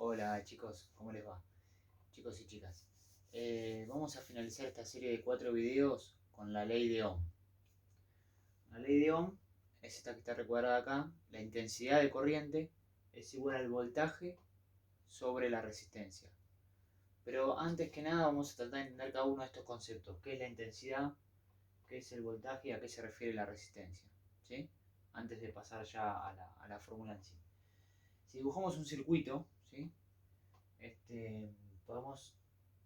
Hola chicos, ¿cómo les va? Chicos y chicas. Vamos a finalizar esta serie de 4 videos con la ley de Ohm. La ley de Ohm es esta que está recuadrada acá. La intensidad de corriente es igual al voltaje sobre la resistencia. Pero antes que nada vamos a tratar de entender cada uno de estos conceptos. ¿Qué es la intensidad? ¿Qué es el voltaje? ¿Y a qué se refiere la resistencia? ¿Sí? Antes de pasar ya a la fórmula en sí. Si dibujamos un circuito, ¿sí? Podemos,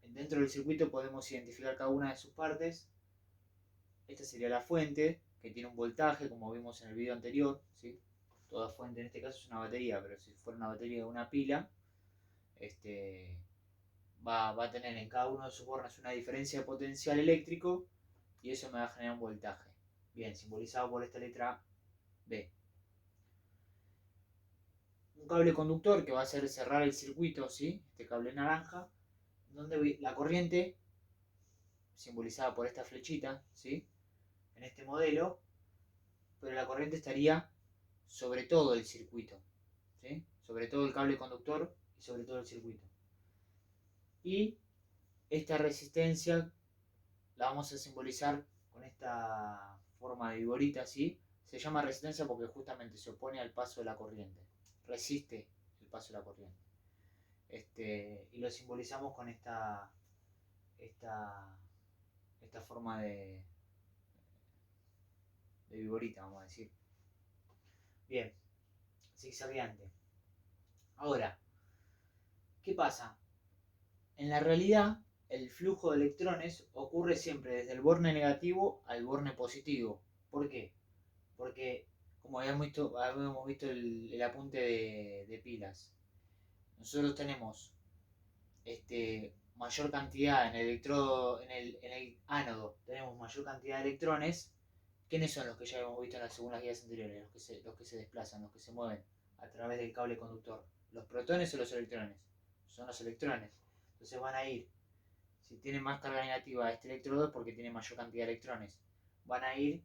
dentro del circuito podemos identificar cada una de sus partes. Esta sería la fuente, que tiene un voltaje, como vimos en el video anterior, ¿sí? Toda fuente en este caso es una batería, pero si fuera una batería de una pila, va a tener en cada uno de sus bornes una diferencia de potencial eléctrico y eso me va a generar un voltaje. Bien, simbolizado por esta letra B. Un cable conductor que va a hacer cerrar el circuito, ¿sí? Este cable naranja, donde la corriente, simbolizada por esta flechita, ¿sí? En este modelo, pero la corriente estaría sobre todo el circuito, ¿sí? Sobre todo el cable conductor y sobre todo el circuito. Y esta resistencia la vamos a simbolizar con esta forma de viborita, ¿sí? Se llama resistencia porque justamente se opone al paso de la corriente, resiste el paso de la corriente. Y lo simbolizamos con esta, esta forma de viborita, vamos a decir. Bien, zigzagueante. Ahora, ¿qué pasa? En la realidad, el flujo de electrones ocurre siempre desde el borne negativo al borne positivo. ¿Por qué? Porque, como habíamos visto el apunte de pilas, nosotros tenemos mayor cantidad en el electrodo, en el ánodo, tenemos mayor cantidad de electrones. ¿Quiénes son los que ya hemos visto en las segundas guías anteriores? Los que se desplazan, los que se mueven a través del cable conductor. ¿Los protones o los electrones? Son los electrones. Entonces van a ir, si tiene más carga negativa este electrodo es porque tiene mayor cantidad de electrones. Van a ir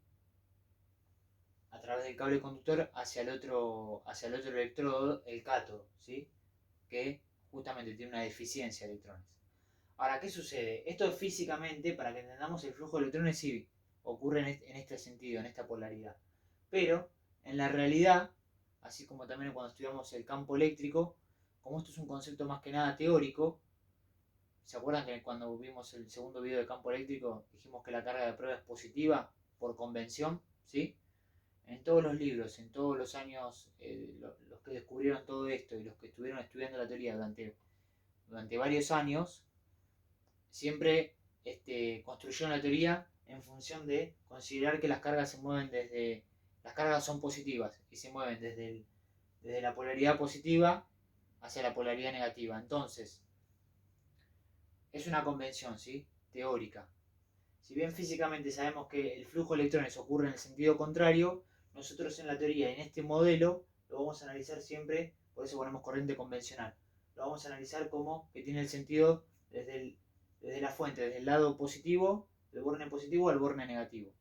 a través del cable conductor hacia el otro electrodo, el cátodo, ¿sí? Que justamente tiene una deficiencia de electrones. Ahora, ¿qué sucede? Esto físicamente, para que entendamos el flujo de electrones, sí ocurre en este sentido, en esta polaridad. Pero, en la realidad, así como también cuando estudiamos el campo eléctrico, como esto es un concepto más que nada teórico, ¿se acuerdan que cuando vimos el segundo video de campo eléctrico dijimos que la carga de prueba es positiva por convención? ¿Sí? En todos los libros, en todos los años, los que descubrieron todo esto y los que estuvieron estudiando la teoría durante varios años, siempre construyeron la teoría en función de considerar que las cargas se mueven desde. Las cargas son positivas y se mueven desde la polaridad positiva hacia la polaridad negativa. Entonces, es una convención, ¿sí? Teórica. Si bien físicamente sabemos que el flujo de electrones ocurre en el sentido contrario, nosotros en la teoría, en este modelo, lo vamos a analizar siempre, por eso ponemos corriente convencional. Lo vamos a analizar como que tiene el sentido desde la fuente, desde el lado positivo, del borne positivo al borne negativo.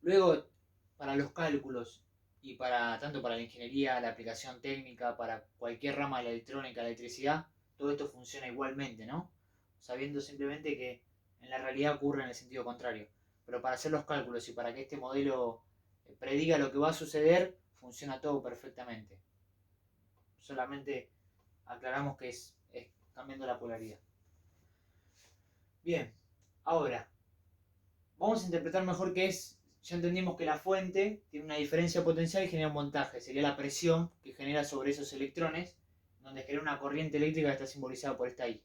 Luego, para los cálculos y tanto para la ingeniería, la aplicación técnica, para cualquier rama de la electrónica, la electricidad, todo esto funciona igualmente, ¿no? Sabiendo simplemente que en la realidad ocurre en el sentido contrario. Pero para hacer los cálculos y para que este modelo prediga lo que va a suceder, funciona todo perfectamente. Solamente aclaramos que es cambiando la polaridad. Bien, ahora, vamos a interpretar mejor qué es. Ya entendimos que la fuente tiene una diferencia potencial y genera un voltaje. Sería la presión que genera sobre esos electrones, donde genera una corriente eléctrica que está simbolizada por esta I.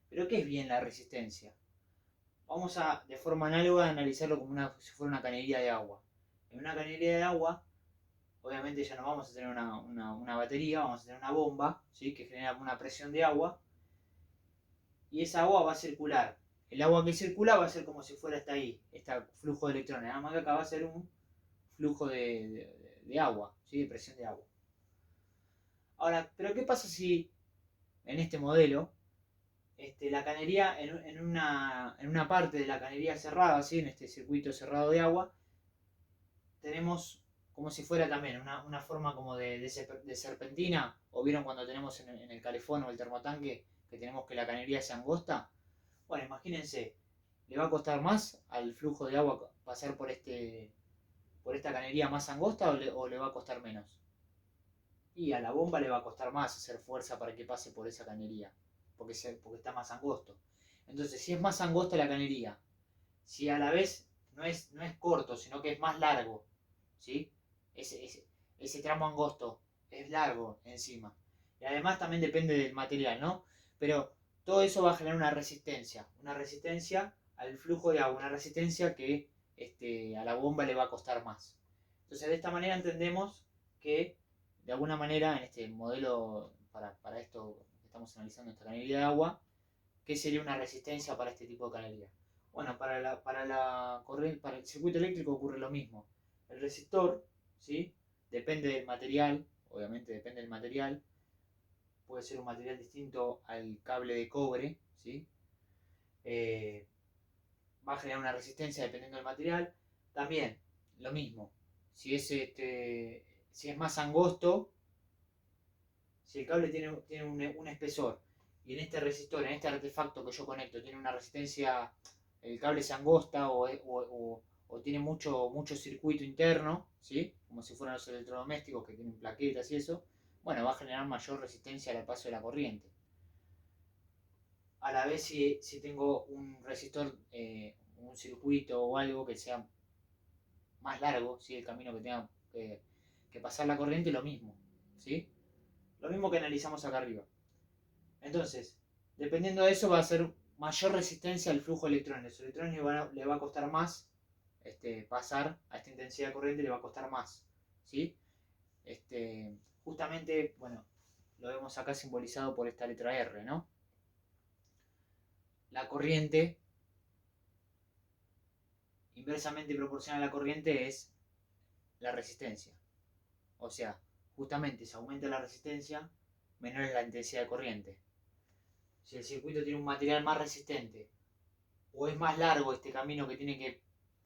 Pero ¿qué es bien la resistencia? Vamos a, de forma análoga, analizarlo como si fuera una cañería de agua. En una cañería de agua, obviamente ya no vamos a tener una batería, vamos a tener una bomba, ¿sí? Que genera una presión de agua. Y esa agua va a circular. El agua que circula va a ser como si fuera hasta ahí, este flujo de electrones. Nada más que acá va a ser un flujo de agua, ¿sí? De presión de agua. Ahora, ¿pero qué pasa si en este modelo la cañería, en una parte de la cañería cerrada, ¿sí? En este circuito cerrado de agua, tenemos como si fuera también una forma como de serpentina, o vieron cuando tenemos en el calefón o el termotanque que tenemos que la cañería sea angosta. Bueno, imagínense, ¿le va a costar más al flujo de agua pasar por esta cañería más angosta o le va a costar menos? Y a la bomba le va a costar más hacer fuerza para que pase por esa cañería, porque está más angosto. Entonces, si es más angosta la cañería, si a la vez no es corto, sino que es más largo, ¿sí? Ese tramo angosto es largo encima. Y además también depende del material, ¿no? Pero todo eso va a generar una resistencia al flujo de agua, una resistencia que a la bomba le va a costar más. Entonces, de esta manera entendemos que, de alguna manera, en este modelo, para esto que estamos analizando, esta cañería de agua, ¿qué sería una resistencia para este tipo de cañería? Bueno, para el circuito eléctrico ocurre lo mismo. El resistor, ¿sí? Depende del material, obviamente depende del material. Puede ser un material distinto al cable de cobre, ¿sí? Eh, Va a generar una resistencia dependiendo del material. También, lo mismo. Si es más angosto, si el cable tiene un espesor y en este resistor, en este artefacto que yo conecto, tiene una resistencia, el cable se angosta o tiene mucho circuito interno, ¿sí? Como si fueran los electrodomésticos que tienen plaquetas y eso, bueno, va a generar mayor resistencia al paso de la corriente. A la vez, si tengo un resistor, un circuito o algo que sea más largo, ¿sí? El camino que tenga que pasar la corriente, lo mismo, ¿sí? Lo mismo que analizamos acá arriba. Entonces, dependiendo de eso va a ser mayor resistencia al flujo de electrones. Los electrones le va a costar más pasar a esta intensidad de corriente, le va a costar más. ¿Sí? Justamente, bueno, lo vemos acá simbolizado por esta letra R, ¿no? La corriente, inversamente proporcional a la corriente, es la resistencia. O sea, justamente si aumenta la resistencia, menor es la intensidad de corriente. Si el circuito tiene un material más resistente o es más largo este camino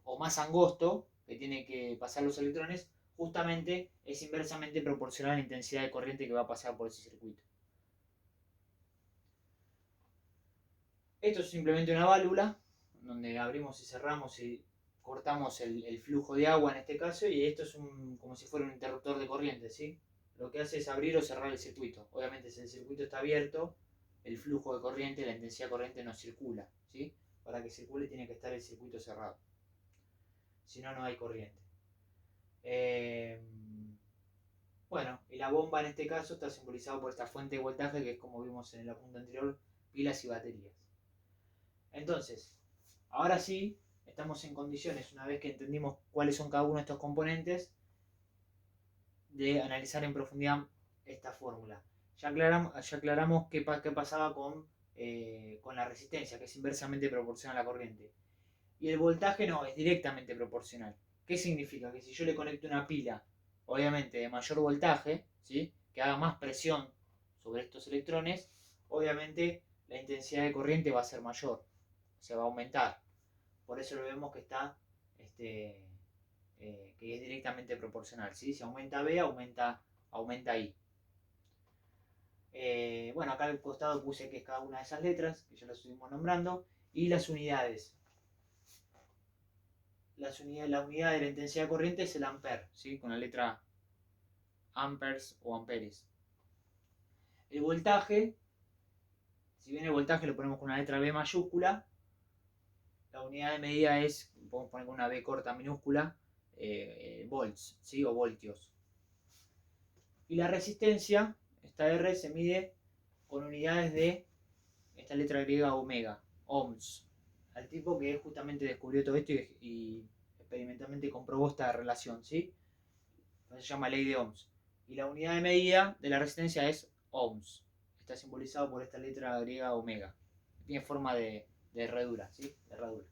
o más angosto, que tiene que pasar los electrones, justamente es inversamente proporcional a la intensidad de corriente que va a pasar por ese circuito. Esto es simplemente una válvula, donde abrimos y cerramos y cortamos el flujo de agua en este caso, y esto es como si fuera un interruptor de corriente, ¿sí? Lo que hace es abrir o cerrar el circuito. Obviamente, si el circuito está abierto, el flujo de corriente, la intensidad de corriente no circula, ¿sí? Para que circule tiene que estar el circuito cerrado. Si no, no hay corriente. Bueno, y la bomba en este caso está simbolizado por esta fuente de voltaje que es, como vimos en el apunte anterior, pilas y baterías. Entonces, ahora sí, estamos en condiciones, una vez que entendimos cuáles son cada uno de estos componentes, de analizar en profundidad esta fórmula. Ya aclaramos qué pasaba con la resistencia, que es inversamente proporcional a la corriente. Y el voltaje no, es directamente proporcional. ¿Qué significa? Que si yo le conecto una pila, obviamente de mayor voltaje, ¿sí? Que haga más presión sobre estos electrones, obviamente la intensidad de corriente va a ser mayor, se va a aumentar. Por eso lo vemos que está, que es directamente proporcional, ¿sí? Si aumenta B, aumenta I. Bueno, acá al costado puse que es cada una de esas letras, que ya las estuvimos nombrando, y las unidades. La unidad de la intensidad de corriente es el ampere, ¿sí? Con la letra amperes o amperes. El voltaje, si bien el voltaje lo ponemos con una letra B mayúscula, la unidad de medida es, podemos poner con una B corta minúscula, volts, ¿sí? O voltios. Y la resistencia, esta R se mide con unidades de esta letra griega omega, ohms, al tipo que justamente descubrió todo esto y experimentalmente comprobó esta relación, ¿sí? Se llama ley de Ohms. Y la unidad de medida de la resistencia es ohms. Está simbolizado por esta letra griega omega. Tiene forma de herradura, ¿sí? De herradura.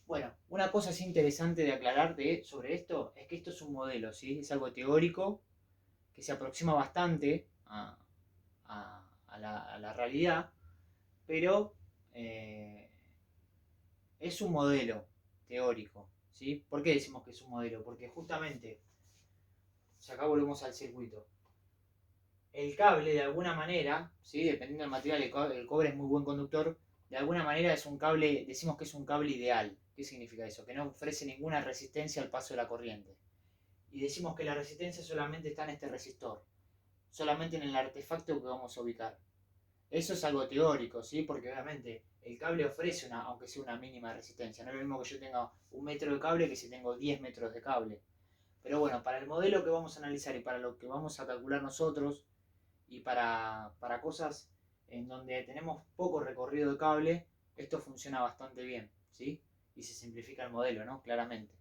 Bueno, una cosa así interesante de aclarar sobre esto es que esto es un modelo, ¿sí? Es algo teórico que se aproxima bastante a la realidad, pero es un modelo teórico, ¿sí? ¿Por qué decimos que es un modelo? Porque justamente, si acá volvemos al circuito, el cable de alguna manera, ¿sí? Dependiendo del material, el cobre es muy buen conductor, de alguna manera es un cable, decimos que es un cable ideal. ¿Qué significa eso? Que no ofrece ninguna resistencia al paso de la corriente. Y decimos que la resistencia solamente está en este resistor, solamente en el artefacto que vamos a ubicar. Eso es algo teórico, ¿sí? Porque obviamente el cable ofrece una, aunque sea una mínima resistencia. No es lo mismo que yo tenga 1 metro de cable que si tengo 10 metros de cable. Pero bueno, para el modelo que vamos a analizar y para lo que vamos a calcular nosotros y para cosas en donde tenemos poco recorrido de cable, esto funciona bastante bien, ¿sí? Y se simplifica el modelo, ¿no? Claramente.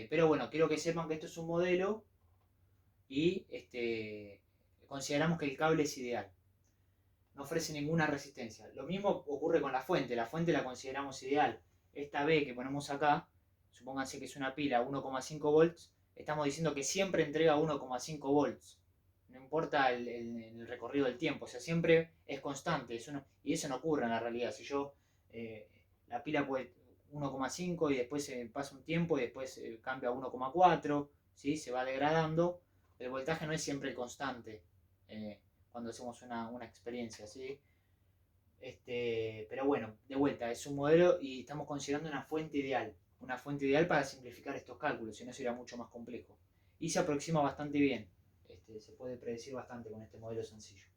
Pero bueno, quiero que sepan que esto es un modelo y consideramos que el cable es ideal. No ofrece ninguna resistencia. Lo mismo ocurre con la fuente. La fuente la consideramos ideal. Esta B que ponemos acá, supónganse que es una pila 1,5 volts, estamos diciendo que siempre entrega 1,5 volts. No importa el recorrido del tiempo, o sea, siempre es constante. Y eso no ocurre en la realidad. Si yo, la pila puede 1,5 y después pasa un tiempo y después cambia a 1,4, ¿sí? Se va degradando. El voltaje no es siempre constante. Cuando hacemos una experiencia, ¿sí? Pero bueno, de vuelta, es un modelo y estamos considerando una fuente ideal para simplificar estos cálculos, si no sería mucho más complejo. Y se aproxima bastante bien, se puede predecir bastante con este modelo sencillo.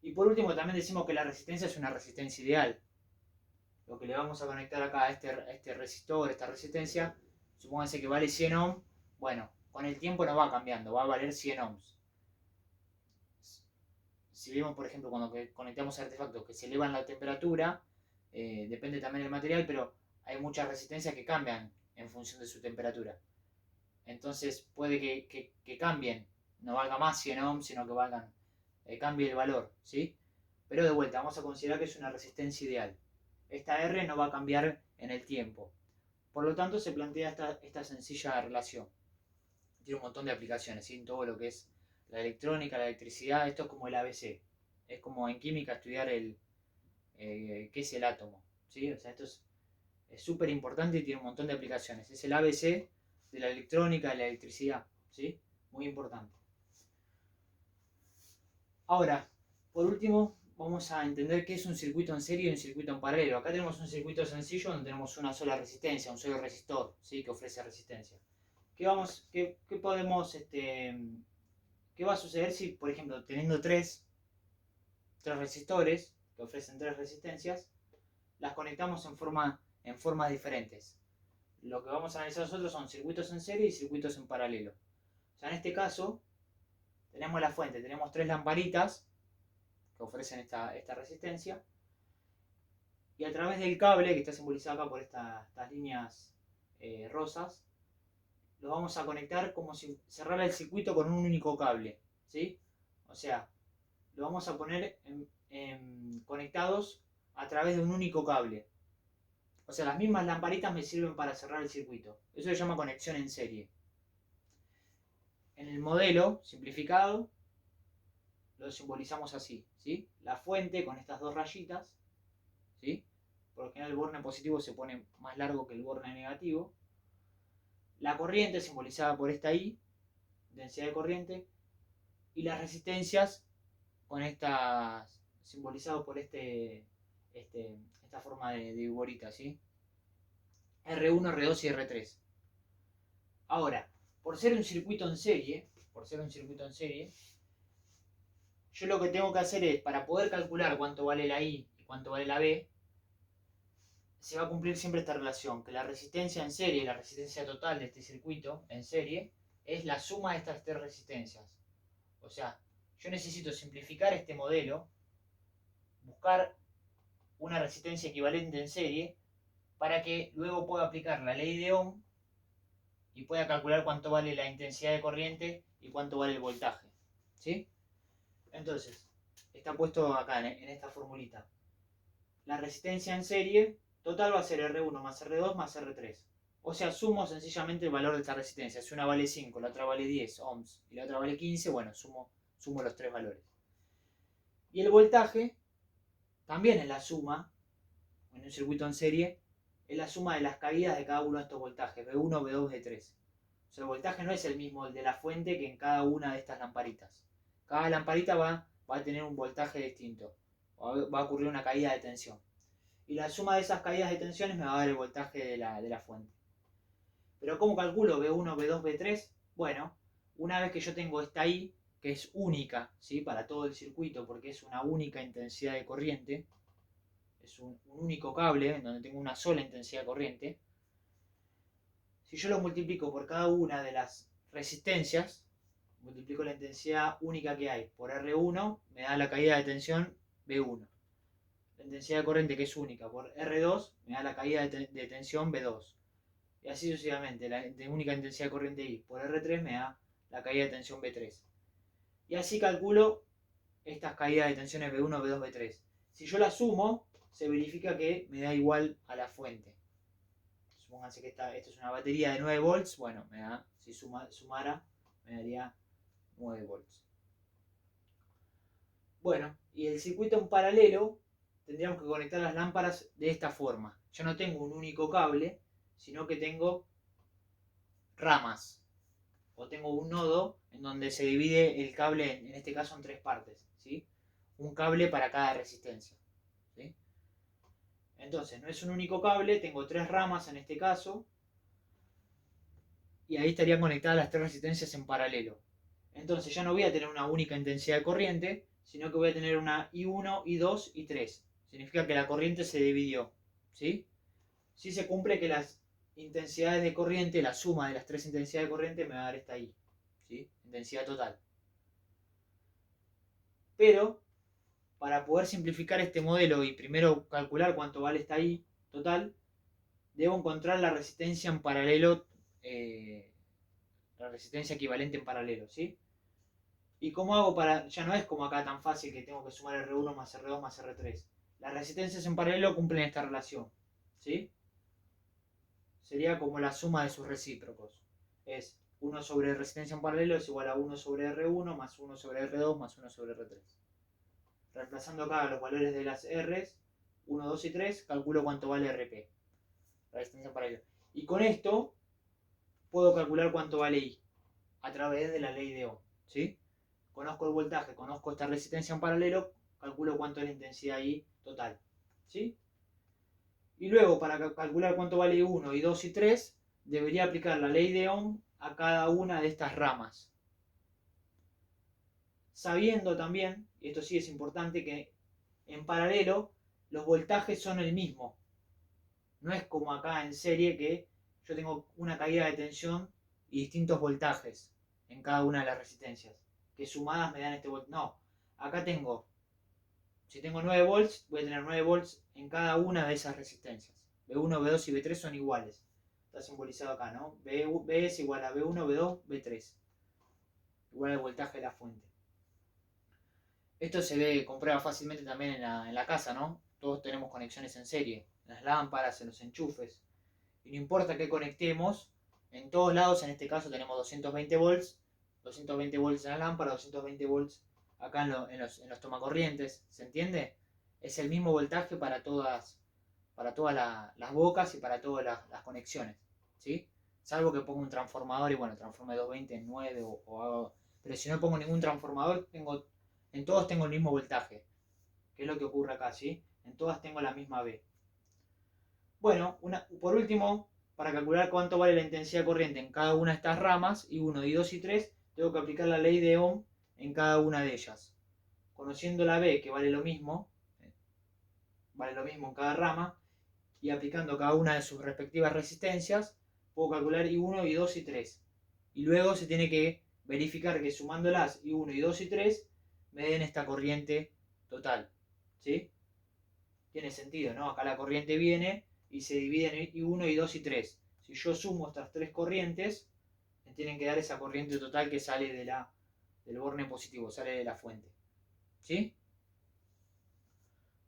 Y por último también decimos que la resistencia es una resistencia ideal. Lo que le vamos a conectar acá a este resistor, esta resistencia, supónganse que vale 100 ohms, bueno, con el tiempo no va cambiando, va a valer 100 ohms. Si vemos, por ejemplo, cuando conectamos artefactos que se elevan la temperatura, depende también del material, pero hay muchas resistencias que cambian en función de su temperatura. Entonces puede que cambien, no valga más 100 ohms, sino que cambie el valor, ¿sí? Pero de vuelta, vamos a considerar que es una resistencia ideal. Esta R no va a cambiar en el tiempo. Por lo tanto, se plantea esta sencilla relación. Tiene un montón de aplicaciones, ¿sí? En todo lo que es la electrónica, la electricidad, esto es como el ABC. Es como en química estudiar qué es el átomo, ¿sí? O sea, esto es súper importante y tiene un montón de aplicaciones. Es el ABC de la electrónica, de la electricidad, ¿sí? Muy importante. Ahora, por último, vamos a entender qué es un circuito en serie y un circuito en paralelo. Acá tenemos un circuito sencillo donde tenemos una sola resistencia, un solo resistor, ¿sí? Que ofrece resistencia. ¿Qué podemos, qué va a suceder si, por ejemplo, teniendo tres resistores que ofrecen tres resistencias, las conectamos en formas diferentes? Lo que vamos a analizar nosotros son circuitos en serie y circuitos en paralelo. O sea, en este caso, tenemos la fuente, tenemos tres lamparitas que ofrecen esta resistencia, y a través del cable, que está simbolizado acá por estas líneas rosas, lo vamos a conectar como si cerrara el circuito con un único cable, ¿sí? O sea, lo vamos a poner conectados a través de un único cable. O sea, las mismas lamparitas me sirven para cerrar el circuito. Eso se llama conexión en serie. En el modelo simplificado lo simbolizamos así, ¿sí? La fuente con estas dos rayitas, ¿sí? Por lo general el borne positivo se pone más largo que el borne negativo. La corriente simbolizada por esta I, densidad de corriente, y las resistencias con estas simbolizados por esta forma de viborita, ¿sí? R1, R2 y R3. Ahora, por ser un circuito en serie, yo lo que tengo que hacer es, para poder calcular cuánto vale la I y cuánto vale la B, se va a cumplir siempre esta relación, que la resistencia en serie, la resistencia total de este circuito en serie, es la suma de estas tres resistencias. O sea, yo necesito simplificar este modelo, buscar una resistencia equivalente en serie, para que luego pueda aplicar la ley de Ohm y pueda calcular cuánto vale la intensidad de corriente y cuánto vale el voltaje, ¿sí? Entonces, está puesto acá en esta formulita. La resistencia en serie total va a ser R1 más R2 más R3. O sea, sumo sencillamente el valor de esta resistencia. Si una vale 5, la otra vale 10 ohms y la otra vale 15, bueno, sumo los tres valores. Y el voltaje también es la suma, en un circuito en serie, es la suma de las caídas de cada uno de estos voltajes, B1, B2, B3. O sea, el voltaje no es el mismo el de la fuente que en cada una de estas lamparitas. Cada lamparita va a tener un voltaje distinto. Va a ocurrir una caída de tensión. Y la suma de esas caídas de tensiones me va a dar el voltaje de la fuente. Pero ¿cómo calculo B1, B2, B3? Bueno, una vez que yo tengo esta I, que es única, ¿sí?, para todo el circuito, porque es una única intensidad de corriente, es un único cable en donde tengo una sola intensidad de corriente. Si yo lo multiplico por cada una de las resistencias, multiplico la intensidad única que hay por R1, me da la caída de tensión B1. La intensidad de corriente, que es única, por R2, me da la caída de tensión B2. Y así sucesivamente, la única intensidad de corriente I por R3 me da la caída de tensión B3. Y así calculo estas caídas de tensiones B1, B2, B3. Si yo las sumo, se verifica que me da igual a la fuente. Supónganse que esto es una batería de 9 volts, bueno, si sumara, me daría 9 volts. Bueno, y el circuito en paralelo, tendríamos que conectar las lámparas de esta forma. Yo no tengo un único cable, sino que tengo ramas. O tengo un nodo en donde se divide el cable, en este caso, en tres partes, ¿sí? Un cable para cada resistencia, ¿sí? Entonces, no es un único cable, tengo tres ramas en este caso, y ahí estarían conectadas las tres resistencias en paralelo. Entonces ya no voy a tener una única intensidad de corriente, sino que voy a tener una I1, I2 y 3. Significa que la corriente se dividió, ¿sí? Si se cumple que las intensidades de corriente, la suma de las tres intensidades de corriente me va a dar esta I, ¿sí? Intensidad total. Pero, para poder simplificar este modelo y primero calcular cuánto vale esta I total, debo encontrar la resistencia en paralelo, la resistencia equivalente en paralelo, ¿sí? ¿Y cómo hago para...? Ya no es como acá tan fácil que tengo que sumar R1 más R2 más R3. Las resistencias en paralelo cumplen esta relación, ¿sí? Sería como la suma de sus recíprocos. Es 1 sobre resistencia en paralelo es igual a 1 sobre R1 más 1 sobre R2 más 1 sobre R3. Reemplazando acá los valores de las R's, 1, 2 y 3, calculo cuánto vale RP, la resistencia en paralelo. Y con esto puedo calcular cuánto vale I, a través de la ley de Ohm, ¿sí? Conozco el voltaje, conozco esta resistencia en paralelo, calculo cuánto es la intensidad I total, ¿sí? Y luego, para calcular cuánto vale I1, I2 y 3, debería aplicar la ley de Ohm a cada una de estas ramas. Sabiendo también, y esto sí es importante, que en paralelo los voltajes son el mismo. No es como acá en serie que yo tengo una caída de tensión y distintos voltajes en cada una de las resistencias, que sumadas me dan este voltaje. No, acá tengo, si tengo 9 volts, voy a tener 9 volts en cada una de esas resistencias. B1, B2 y B3 son iguales. Está simbolizado acá, ¿no? B es igual a B1, B2, B3. Igual al voltaje de la fuente. Esto se comprueba fácilmente también en la casa, ¿no? Todos tenemos conexiones en serie, en las lámparas, en los enchufes. Y no importa qué conectemos, en todos lados, en este caso tenemos 220 volts, 220 volts en la lámpara, 220 volts acá en los tomacorrientes, ¿se entiende? Es el mismo voltaje para todas las bocas y para todas las conexiones, ¿sí? Salvo que ponga un transformador y bueno, transforme 220 en 9 o hago... Pero si no pongo ningún transformador, en todos tengo el mismo voltaje, que es lo que ocurre acá, ¿sí? En todas tengo la misma B. Bueno, por último, para calcular cuánto vale la intensidad de corriente en cada una de estas ramas, I1, I2 y 3, tengo que aplicar la ley de Ohm en cada una de ellas. Conociendo la B, que vale lo mismo en cada rama, y aplicando cada una de sus respectivas resistencias, puedo calcular I1, I2 y 3. Y luego se tiene que verificar que sumándolas I1, I2 y 3 me den esta corriente total, ¿sí? Tiene sentido, ¿no? Acá la corriente viene y se divide en I1, I2 y 3. Si yo sumo estas tres corrientes, me tienen que dar esa corriente total que sale del borne positivo, sale de la fuente, ¿sí?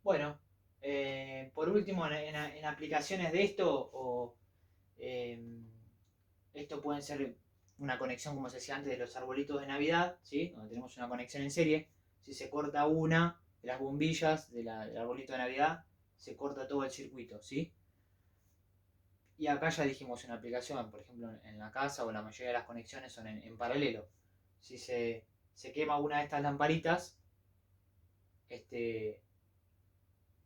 Bueno, por último, en aplicaciones de esto, esto pueden ser una conexión, como se decía antes, de los arbolitos de Navidad, ¿sí? Donde tenemos una conexión en serie. Si se corta una de las bombillas del arbolito de Navidad, se corta todo el circuito, ¿sí? Y acá ya dijimos una aplicación, por ejemplo, en la casa o la mayoría de las conexiones son en paralelo. Si se quema una de estas lamparitas, este,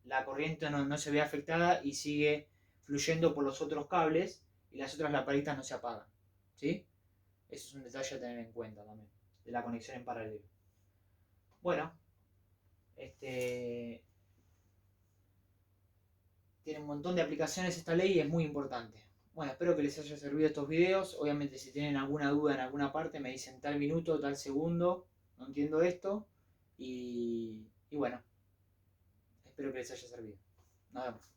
la corriente no se ve afectada y sigue fluyendo por los otros cables y las otras lamparitas no se apagan. ¿Sí? Eso es un detalle a tener en cuenta también, de la conexión en paralelo. Bueno, tiene un montón de aplicaciones esta ley y es muy importante. Bueno, espero que les haya servido estos videos. Obviamente si tienen alguna duda en alguna parte me dicen tal minuto, tal segundo, no entiendo esto. Y bueno, espero que les haya servido. Nos vemos.